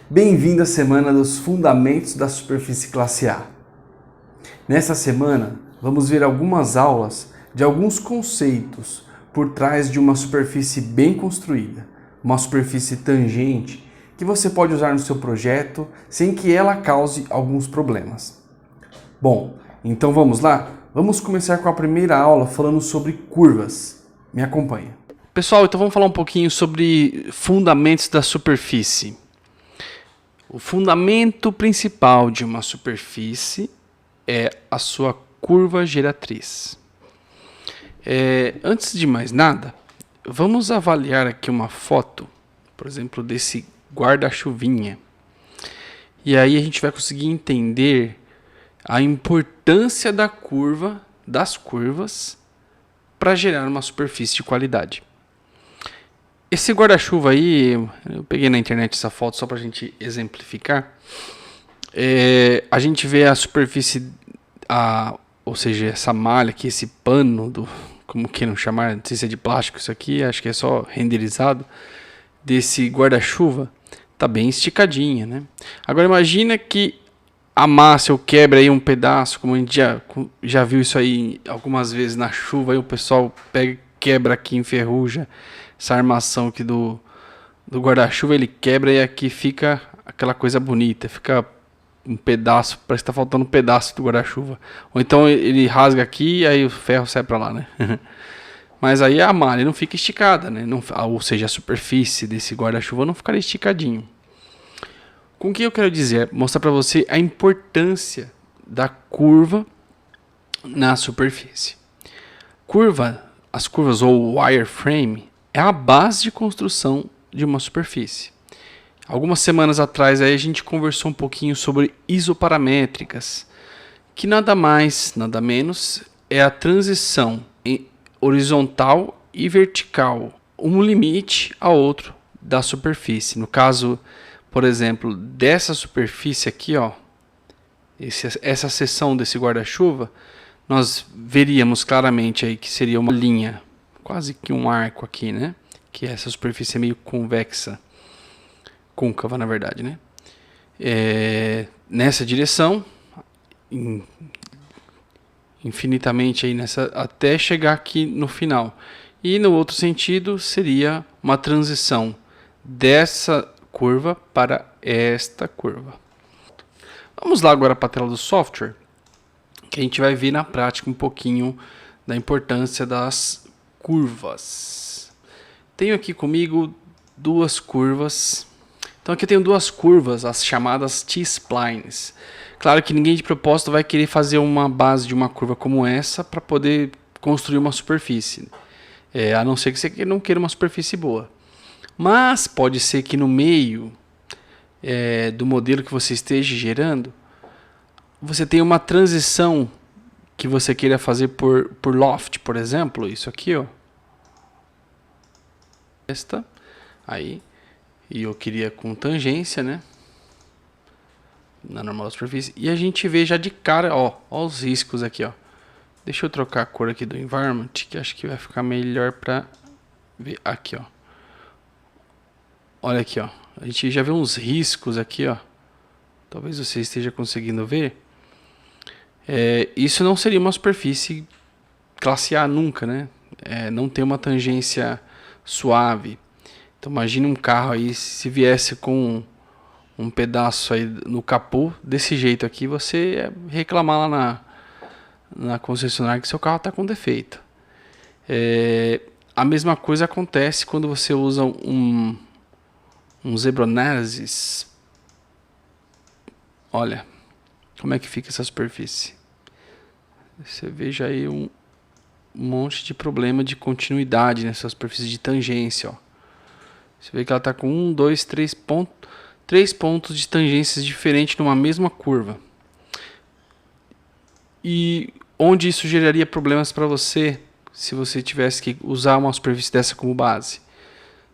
Bem-vindo à semana dos Fundamentos da Superfície Classe A. Nessa semana, vamos ver algumas aulas de alguns conceitos por trás de uma superfície bem construída, uma superfície tangente que você pode usar no seu projeto sem que ela cause alguns problemas. Bom, então vamos lá? Vamos começar com a primeira aula falando sobre curvas. Me acompanha. Pessoal, então vamos falar um pouquinho sobre fundamentos da superfície. O fundamento principal de uma superfície é a sua curva geratriz. Antes de mais nada, vamos avaliar aqui uma foto, por exemplo, desse guarda-chuvinha. E aí a gente vai conseguir entender a importância da curva, das curvas, para gerar uma superfície de qualidade. Esse guarda-chuva aí, eu peguei na internet essa foto só para a gente exemplificar. A gente vê a superfície, ou seja, essa malha aqui, esse pano, como queiram chamar, não sei se é de plástico isso aqui, acho que é só renderizado, desse guarda-chuva, tá bem esticadinha, né? Agora imagina que amassa ou quebra aí um pedaço, como a gente já viu isso aí algumas vezes na chuva, aí o pessoal pega, quebra aqui, enferruja essa armação aqui do guarda-chuva, ele quebra e aqui fica aquela coisa bonita, fica um pedaço, parece que tá faltando um pedaço do guarda-chuva. Ou então ele rasga aqui e aí o ferro sai para lá, né? Mas aí a malha não fica esticada, né? Não, ou seja, a superfície desse guarda-chuva não ficaria esticadinho. Com o que eu quero dizer? Mostrar para você a importância da curva na superfície. As curvas ou wireframe é a base de construção de uma superfície. Algumas semanas atrás aí a gente conversou um pouquinho sobre isoparamétricas, que nada mais, nada menos é a transição horizontal e vertical, um limite a outro da superfície. No caso, por exemplo, dessa superfície aqui, ó, essa seção desse guarda-chuva, nós veríamos claramente aí que seria uma linha, quase que um arco aqui, né? Que essa superfície é meio convexa, côncava na verdade, né? Nessa direção, infinitamente aí nessa, até chegar aqui no final. E no outro sentido seria uma transição dessa curva para esta curva. Vamos lá agora para a tela do software, que a gente vai ver na prática um pouquinho da importância das curvas. Tenho aqui comigo duas curvas. Então aqui eu tenho duas curvas, as chamadas T-splines. Claro que ninguém de propósito vai querer fazer uma base de uma curva como essa para poder construir uma superfície. A não ser que você não queira uma superfície boa. Mas pode ser que no meio do modelo que você esteja gerando, você tenha uma transição que você queira fazer por loft, por exemplo, isso aqui, ó. Esta, aí, e eu queria com tangência, né? Na normal da superfície. E a gente vê já de cara, ó os riscos aqui, ó. Deixa eu trocar a cor aqui do environment, que acho que vai ficar melhor pra ver aqui, ó. Olha aqui, ó. A gente já vê uns riscos aqui, ó. Talvez você esteja conseguindo ver. Isso não seria uma superfície classe A nunca, né? Não tem uma tangência suave. Então imagine um carro aí, se viesse com um pedaço aí no capô, desse jeito aqui, você ia reclamar lá na concessionária que seu carro está com defeito. A mesma coisa acontece quando você usa um Zebra Analysis. Olha como é que fica essa superfície. Você veja aí um monte de problema de continuidade nessa superfície de tangência, ó. Você vê que ela está com 1, 2, 3 pontos de tangências diferentes numa mesma curva. E onde isso geraria problemas para você se você tivesse que usar uma superfície dessa como base?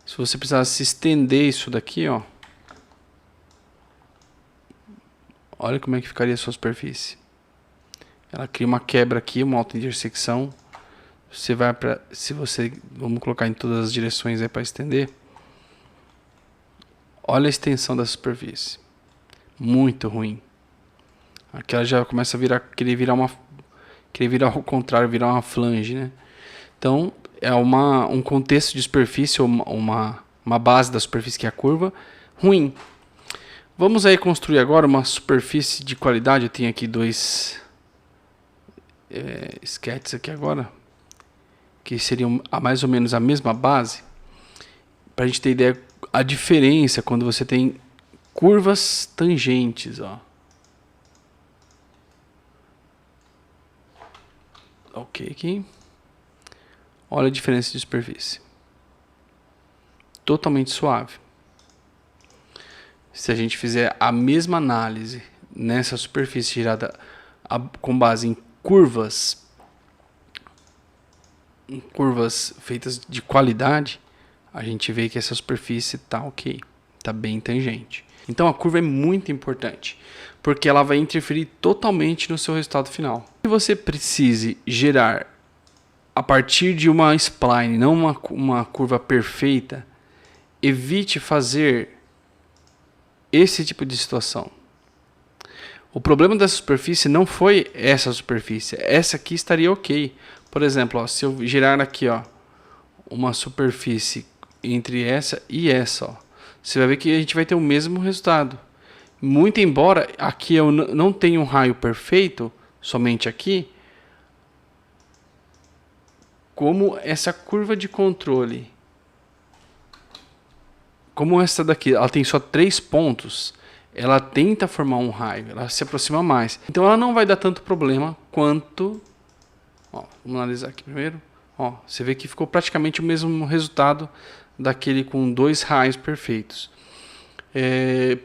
Se você precisasse estender isso daqui, ó. Olha como é que ficaria a sua superfície. Ela cria uma quebra aqui, uma alta intersecção. Você vai para, vamos colocar em todas as direções aí para estender. Olha a extensão da superfície. Muito ruim. Aqui ela já começa a querer virar ao contrário, virar uma flange, né? Então, é um contexto de superfície, ou uma base da superfície que é a curva, ruim. Vamos aí construir agora uma superfície de qualidade. Eu tenho aqui dois sketches aqui agora, que seriam mais ou menos a mesma base, para a gente ter ideia a diferença quando você tem curvas tangentes, ó. Ok, aqui. Olha a diferença de superfície. Totalmente suave. Se a gente fizer a mesma análise nessa superfície girada com base em curvas feitas de qualidade, a gente vê que essa superfície está ok, está bem tangente. Então a curva é muito importante, porque ela vai interferir totalmente no seu resultado final. Se você precise gerar a partir de uma spline, não uma curva perfeita, evite fazer esse tipo de situação. O problema dessa superfície não foi essa superfície. Essa aqui estaria ok. Por exemplo, ó, se eu girar aqui, ó, uma superfície entre essa e essa, ó, você vai ver que a gente vai ter o mesmo resultado. Muito embora aqui eu não tenha um raio perfeito, somente aqui, como essa curva de controle, como essa daqui, ela tem só 3 pontos, ela tenta formar um raio, ela se aproxima mais. Então ela não vai dar tanto problema quanto... Ó, vamos analisar aqui primeiro. Ó, você vê que ficou praticamente o mesmo resultado daquele com 2 raios perfeitos.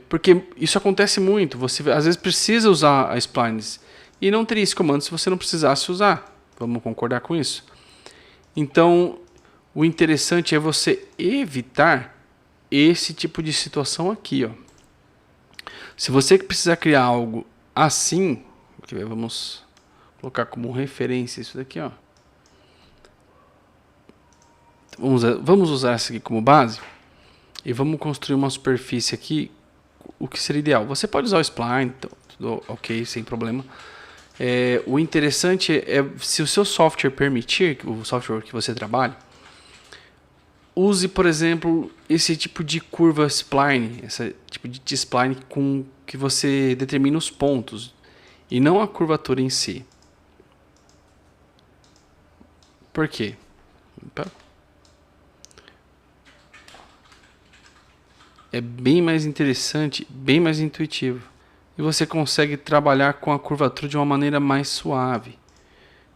Porque isso acontece muito. Você às vezes precisa usar a splines e não teria esse comando se você não precisasse usar. Vamos concordar com isso? Então, o interessante é você evitar esse tipo de situação aqui, ó. Se você precisar criar algo assim, vamos colocar como referência isso daqui, ó. Vamos usar essa aqui como base e vamos construir uma superfície aqui. O que seria ideal? Você pode usar o spline, tudo ok, sem problema. O interessante é, se o seu software permitir, o software que você trabalha, use, por exemplo, esse tipo de curva spline, esse tipo de T-spline com que você determina os pontos e não a curvatura em si. Por quê? É bem mais interessante, bem mais intuitivo. E você consegue trabalhar com a curvatura de uma maneira mais suave,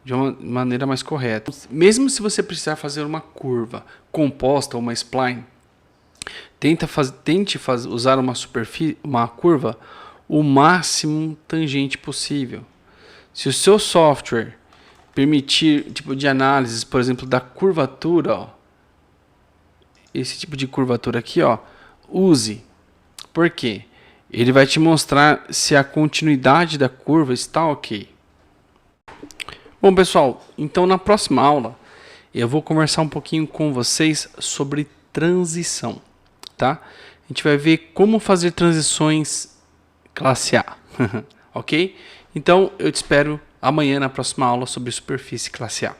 de uma maneira mais correta. Mesmo se você precisar fazer uma curva composta ou uma spline, tente usar uma curva o máximo tangente possível. Se o seu software permitir tipo de análise, por exemplo, da curvatura, ó, esse tipo de curvatura aqui, ó, use. Por quê? Ele vai te mostrar se a continuidade da curva está ok. Bom, pessoal, então na próxima aula eu vou conversar um pouquinho com vocês sobre transição, tá? A gente vai ver como fazer transições classe A, ok? Então eu te espero amanhã na próxima aula sobre superfície classe A.